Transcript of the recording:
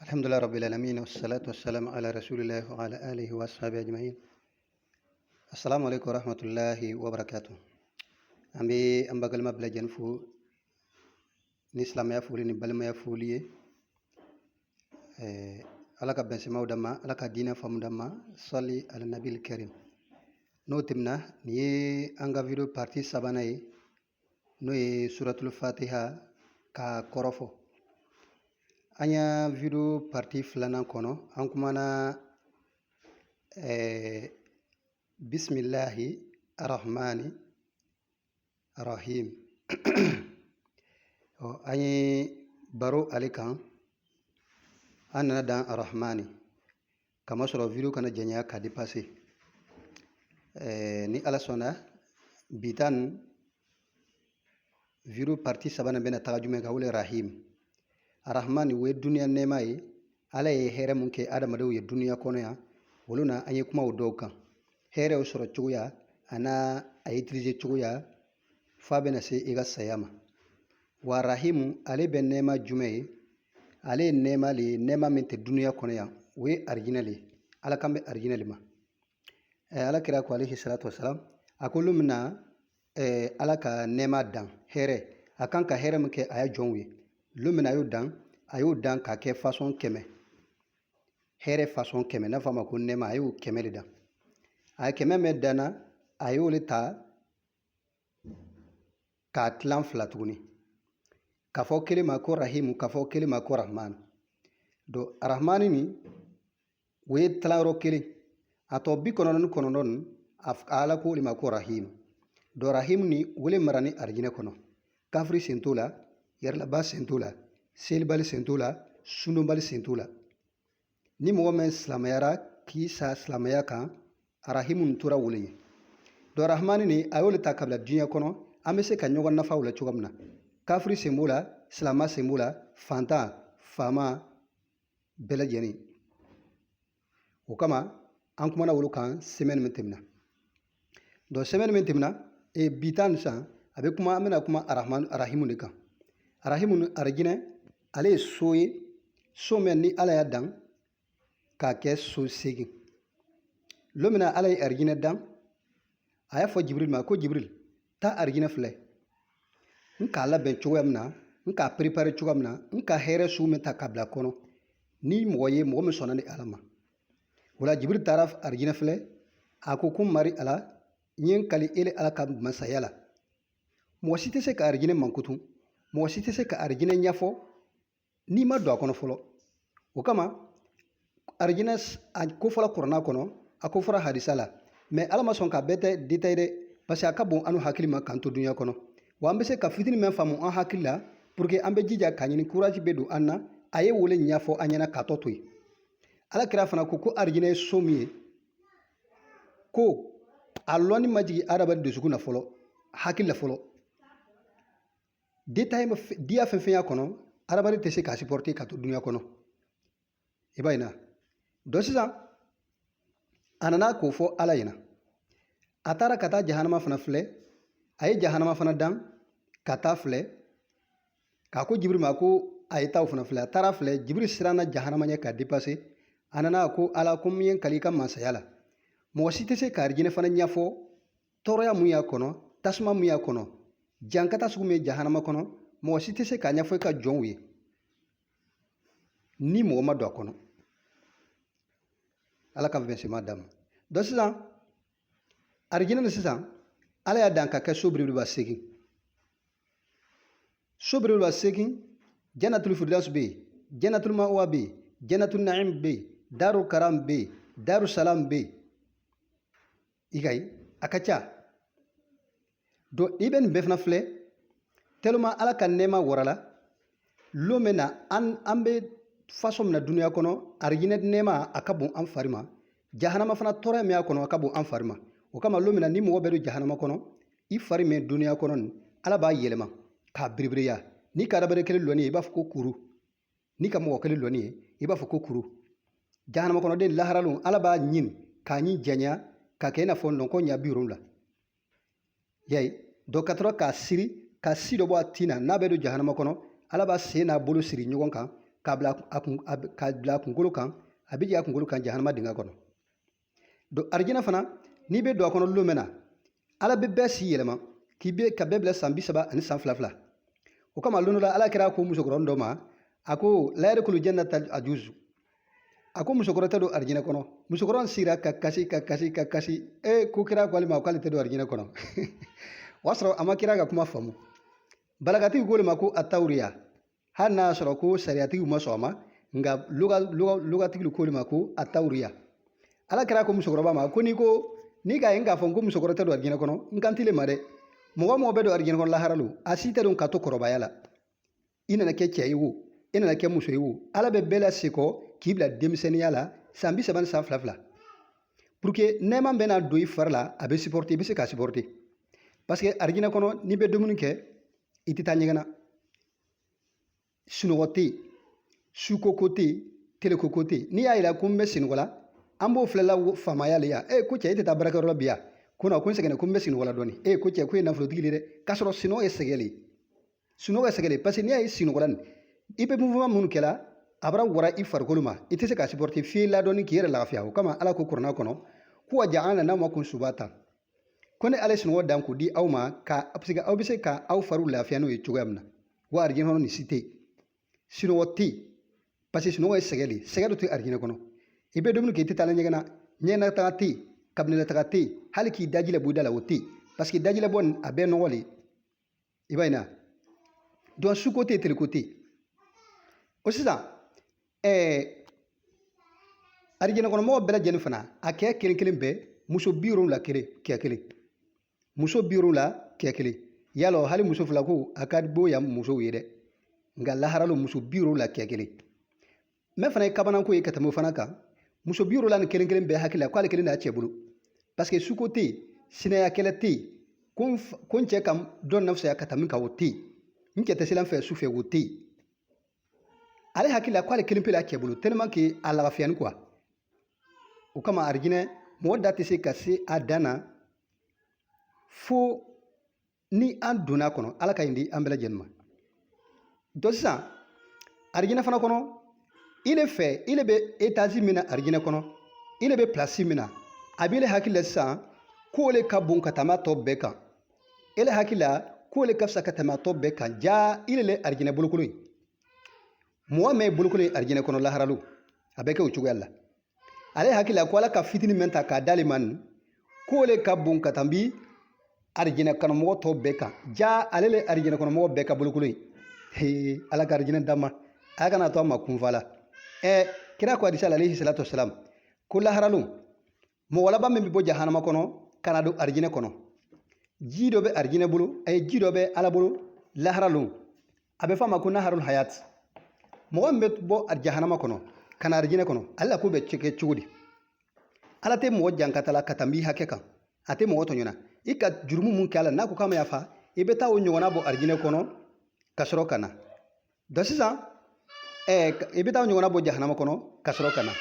الحمد لله رب العالمين والصلاة والسلام على رسول الله وعلى آله وأصحابه أجمعين. السلام عليكم ورحمة الله وبركاته. أمي أمبغل ما بلا جنفو نسلام يا فولي نبال ما يا فولي على كبنسما ودما على كدينا فمدما صلي على النبي الكريم. نوتمنا ني أنغا فيديو بارتي سباناي نوي سورة الفاتحة كا كورفو anya video parti fulana kono an kuma na bismillahi arrahmani arrahim anyi baro alikan an nana dan arrahmani kama sɔrɔ video kana janya ka dépassé ni ala sɔnna bitan video parti sabana bena taga jume ka wule rahim arrahmani we duniya nema ye ala ye hɛrɛ mun kɛ adamadenw ye duniya kɔnɔ yan olu na an ye kuma o dɔw kan hɛrɛw sɔrɔ cogoya ana a utiliser cogoya fa bɛna se i ka saya ma wa rahimu ale bɛ nɛma jumɛn ye ale ye nɛma le ye nɛma min tɛ duniya kɔnɔ yan o ye arijinɛ le ye ala kan bɛ arijinɛ le ma ala kira ko alayhi salatu wasalam a ko lu min na ala ka nɛma dan hɛrɛ a kan ka hɛrɛ min kɛ a ya jɔnw ye lumina a y'o dan ka kɛ façon 100 hɛrɛ façon 100 n'a fɔ ma ko nɛma a y'o 100 de dan a ye 100 mɛ danna a y'o le ta k'a tilan fila tuguni ka fɔ kelen ma ko rahimu ka fɔ kelen ma ko rahman donc arahmani ni o ye tilanyɔrɔ kelen a tɔ 99 a ala ko le ma ko rahim donc rahim ni o le mara ni arijinɛ kɔnɔ kafiri sen t'o la yɛrɛlaba sen t'o la selibali sen t'o la sununbali sen t'o la ni mɔgɔ min silamɛyara k'i sa silamɛya kan arahimu tora wolo ye donc rahmani ni a y'olu ta kabila diɲɛ kɔnɔ an bɛ se ka ɲɔgɔn nafa o la cogo min na kafiri sen b'o la silama sen b'o la fantan faama bɛɛ lajɛlen o kama an kumana olu kan semaine min tɛmɛna donc semaine min tɛmɛna bi tan sisan a bɛ kuma an bɛna kuma arahimu de kan arahimu ni arijinɛ ale ye so ye so min ni ala y'a dan k'a kɛ so 8 lo min na ala ye arijinɛ dan a y'a fɔ jibril ma ko jibril taa arijinɛ filɛ n k'a labɛn cogoya min na n k'a préparer cogoya min na n ka hɛrɛ sugu min ta k'a bila kɔnɔ ni mɔgɔ ye mɔgɔ min sɔnna ni ala ma o la jibril taara arijinɛ filɛ a ko ko mari ala n ye n kali ele ala ka masaya la mɔgɔ si tɛ se ka arijinɛ mankutu mɔgɔ si tɛ se ka arijinɛ ɲɛfɔ n'i ma don a kɔnɔ fɔlɔ o kama arijinɛ a kofɔla kuranna kɔnɔ a kofɔra hadisa la mais ala ma sɔn ka bɛɛ tɛ détail dɛ parce que a ka bon an hakili ma k'an to dunuya kɔnɔ wa an bɛ se ka fitini min faamu an hakili la pour que an bɛ jija ka ɲini courage bɛ don an na a ye wole ɲɛfɔ an ɲɛna k'a tɔ to yen ala kira fana ko arijinɛ ye so min ye ko a lɔnni ma jigin adamaden dusukun na fɔlɔ hakili la fɔlɔ détail diya fɛn fɛn y'a kɔnɔ adamaden tɛ se k'a supporter ka to dunuya kɔnɔ i b'a ye na donc sisan a nana k'o fɔ ala ɲɛna a taara ka taa jahanama fana filɛ a ye jahanama fana dan ka taa filɛ k'a ko jibril ma ko a ye taa o fana filɛ a taara filɛ jibril siranna jahanama ɲɛ ka dépasser a nana ko ala ko min ye n kali i ka masaya la mɔgɔ si tɛ se ka arijinɛ fana ɲɛfɔ tɔɔrɔya mun y'a kɔnɔ tasuma mun y'a kɔnɔ jankata sugu min ye jahanama kɔnɔ mɔgɔ si tɛ se k'a ɲɛfɔ i ka jɔnw ye ni mɔgɔ ma don a kɔnɔ ala ka versement d'a ma donc sisan arijinɛ ni sisan ala y'a dan ka kɛ so belebeleba 8 so belebeleba 8 jannatul firdaus bɛ yen jannatul ma'wa bɛ yen jannatul na'im bɛ yen daru karam bɛ yen daru salam bɛ yen i ka ye a ka ca donc i bɛ nin bɛɛ fana filɛ tellement ala ka nɛma warala lo min na an bɛ façon min na duniya kɔnɔ arijinɛ nɛma a ka bon an fari ma jahanama fana tɔɔrɔya min a kɔnɔ a ka bon an fari ma o kama lo min na ni mɔgɔ bɛ don jahanama kɔnɔ i fari min duniya kɔnɔ nin ala b'a yɛlɛma k'a biribiriya ni ka adamaden kelen lɔnni ye i b'a fɔ ko kuru ni ka mɔgɔ kelen lɔnni ye i b'a fɔ ko kuru jahanama kɔnɔden laharalenw ala b'a ɲini k'a ɲi janya k'a kɛ i n'a fɔ nɔnkɔ ɲɛ 70 yayi donc ka sɔrɔ k'a siri ka si dɔ bɔ a tin na n'a bɛ don jahanama kɔnɔ ala b'a sen n'a bolo siri ɲɔgɔn kan k'a bila kunkolo kan a bɛ jigin a kunkolo kan jahanama dingɛ kɔnɔ don arijinɛ fana n'i bɛ don a kɔnɔ don min na ala bɛ bɛɛ si yɛlɛma ka bɛɛ bila san 30 ani san 2 o kama don dɔ la ala kɛra ko musokɔrɔnin dɔ ma a ko la yadkhulu jannata ajuzu a ko musokɔrɔ tɛ don arijinɛ kɔnɔ musokɔrɔnin sigira ka kasi ko kira ko ale ma k'ale tɛ don arijinɛ kɔnɔ o y'a sɔrɔ a ma kira ka kuma faamu balagatigiw ko ale ma ko atawuriya hali n'a y'a sɔrɔ ko sariyatigiw ma sɔn a ma nka lugatigiw ko ale ma ko atawuriya ala kɛra ko musokɔrɔba ma ko n'i ka ye n k'a fɔ ko musokɔrɔ tɛ don arijinɛ kɔnɔ n kan tile ma dɛ mɔgɔ mɔgɔ bɛ don arijinɛ kɔnɔ laharalo a si tɛ don ka to kɔrɔbaya la i nana kɛ cɛ ye o i nana kɛ muso ye o ala bɛ bɛɛ lasekɔ k'i bila denmisɛnniya la san 30 ni san 2 pour que nɛɛma bɛna don i fari la a bɛ supporter i bɛ se k'a supporter parce que arijinɛ kɔnɔ n'i bɛ dumuni kɛ i tɛ taa ɲɛgɛn na sunɔgɔ tɛ yen sukoko tɛ yen telekoko tɛ yen n'i y'a jira ko n bɛ sunɔgɔ la an b'o filɛla faamaya le yan ko cɛ e tɛ taa baarakɛyɔrɔ la bi yan ko non ko n sɛgɛnnen ko n bɛ sunɔgɔ la dɔɔni ko cɛ ko ye nafolotigi de dɛ k'a sɔrɔ sunɔgɔ ye sɛgɛn le parce que n'i y'a ye sunɔgɔ la nin i bɛ mouvement minnu kɛla a bara wara i farikolo ma i tɛ se k'a supporter f'i ladɔnni k'i yɛrɛ lafiya o kama ala ko kuranɛ kɔnɔ ko wa ja'alna nawmakum subatan ko ne ala sunɔgɔ dan k'o di aw ma parce que aw bɛ se ka aw fariw lafiya n'o ye cogoya min na wa arijinɛ kɔnɔ nin si tɛ yen sunɔgɔ tɛ yen parce que sunɔgɔ ye sɛgɛn dɔ tɛ arijinɛ kɔnɔ i bɛ dumuni kɛ i tɛ taa ɲɛgɛn na ɲɛnataga tɛ yen kabinɛtaga tɛ yen hali k'i daji labɔ i da la o tɛ yen parce que daji labɔ nin a bɛɛ nɔgɔ le i b'a ye na donc suko tɛ yen teliko tɛ yen o sisan arijinɛ kɔnɔ mɔgɔ bɛɛ lajɛlen fana a kɛ kelen kelen bɛɛ muso 70 kɛ kelen muso 70 kɛ kelen yalɔ hali muso fila ko a ka bɔ yan musow ye dɛ nka laharalo muso 70 kɛ kelen mɛ fana ye kabananko ye ka tɛmɛ o fana kan muso 70 ni kelen kelen bɛɛ hakili la k'ale kelen de y'a cɛ bolo parce que suko tɛ yen sinaya kɛlɛ tɛ yen ko n cɛ ka dɔ nafusaya ka tɛmɛ kan o tɛ yen n cɛ tɛ sela n fɛ su fɛ o tɛ yen ale hakili la k'ale kelen pe a cɛ bolo tellement que a lagafiyani quoi o kama arijinɛ mɔgɔ da tɛ se ka se a dan na fo ni an donna kɔnɔ ala ka ɲi di an bɛɛ lajɛlen ma donc sisan arijinɛ fana kɔnɔ ile bɛ étage min na arijinɛ kɔnɔ ile bɛ place min na a b'ile hakili la sisan k'ole ka bon ka tɛmɛ a tɔ bɛɛ kan ele hakili la k'ole ka fisa ka tɛmɛ a tɔ bɛɛ kan jaa ile le arijinɛ bolokolo ye mɔgɔ mɛ bolokolo ye arijinɛ kɔnɔ laharalo a bɛ kɛ o cogoya la ale hakili la ko ala ka fitini min ta k'a d'ale ma nin k'ole ka bon ka tɛmɛ arijinɛ kɔnɔmɔgɔ tɔ bɛɛ kan jaa ale le arijinɛ kɔnɔmɔgɔ bɛɛ ka bolokolo ye ala ka arijinɛ d'a ma a kana to a ma kunfa la kira ko hadisa la alayhi salatu wasalam ko laharalo mɔgɔ laban min bɛ bɔ jahanama kɔnɔ ka na don arijinɛ kɔnɔ ji dɔ bɛ arijinɛ bolo ji dɔ bɛ ala bolo laharalo a bɛ fɔ a ma ko naharul hayat mɔgɔ min bɛ bɔ jahanama kɔnɔ ka na arijinɛ kɔnɔ ale la ko bɛ kɛ cogo di ala tɛ mɔgɔ jankata la ka tɛmɛ i hakɛ kan a tɛ mɔgɔ tɔɲɔna i ka jurumu mun kɛ a la n'a ko k'a ma yafa i bɛ taa o ɲɔgɔnna bɔ arijinɛ kɔnɔ ka sɔrɔ ka na donc sisan i bɛ taa o ɲɔgɔnna bɔ jahanama kɔnɔ ka sɔrɔ ka na